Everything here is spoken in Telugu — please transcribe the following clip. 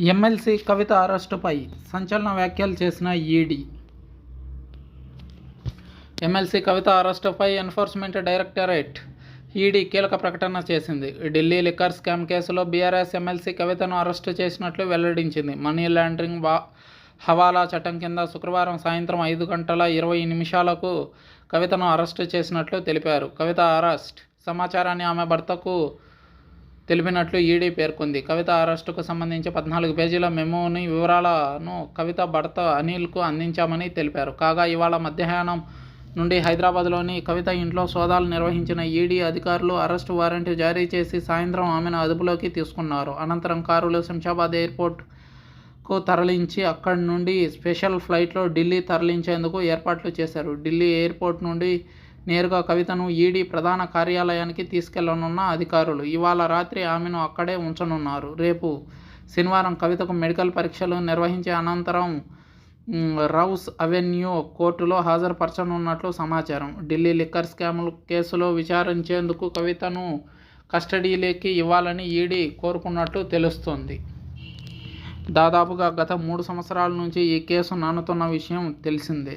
ఎమ్మెల్సీ కవిత అరెస్టుపై సంచలన వ్యాఖ్యలు చేసిన ఈడీ. ఎమ్మెల్సీ కవిత అరెస్టుపై ఎన్ఫోర్స్మెంట్ డైరెక్టరేట్ ఈడీ కీలక ప్రకటన చేసింది. ఢిల్లీ లిక్కర్ స్కామ్ కేసులో బీఆర్ఎస్ ఎమ్మెల్సీ కవితను అరెస్టు చేసినట్లు వెల్లడించింది. మనీ లాండరింగ్ హవాలా చట్టం కింద శుక్రవారం సాయంత్రం 5:20 కవితను అరెస్టు చేసినట్లు తెలిపారు. కవిత అరెస్ట్ సమాచారాన్ని ఆమె భర్తకు తెలిపినట్లు ఈడీ పేర్కొంది. కవిత అరెస్టుకు సంబంధించి 14 పేజీల మెమోని వివరాలను కవిత భర్త అనిల్కు అందించామని తెలిపారు. కాగా ఇవాళ మధ్యాహ్నం నుండి హైదరాబాద్లోని కవిత ఇంట్లో సోదాలు నిర్వహించిన ఈడీ అధికారులు అరెస్టు వారెంట్ జారీ చేసి సాయంత్రం ఆమెను అదుపులోకి తీసుకున్నారు. అనంతరం కారులో శంషాబాద్ ఎయిర్పోర్ట్కు తరలించి అక్కడి నుండి స్పెషల్ ఫ్లైట్లో ఢిల్లీ తరలించేందుకు ఏర్పాట్లు చేశారు. ఢిల్లీ ఎయిర్పోర్ట్ నుండి నేరుగా కవితను ఈడీ ప్రధాన కార్యాలయానికి తీసుకెళ్లనున్న అధికారులు ఇవాళ రాత్రి ఆమెను అక్కడే ఉంచనున్నారు. రేపు శనివారం కవితకు మెడికల్ పరీక్షలు నిర్వహించి అనంతరం రౌస్ అవెన్యూ కోర్టులో హాజరుపరచనున్నట్లు సమాచారం. ఢిల్లీ లిక్కర్ స్కామ్ కేసులో విచారించేందుకు కవితను కస్టడీలోకి ఇవ్వాలని ఈడీ కోరుకున్నట్లు తెలుస్తోంది. దాదాపుగా గత 3 సంవత్సరాల నుంచి ఈ కేసు నానుతున్న విషయం తెలిసిందే.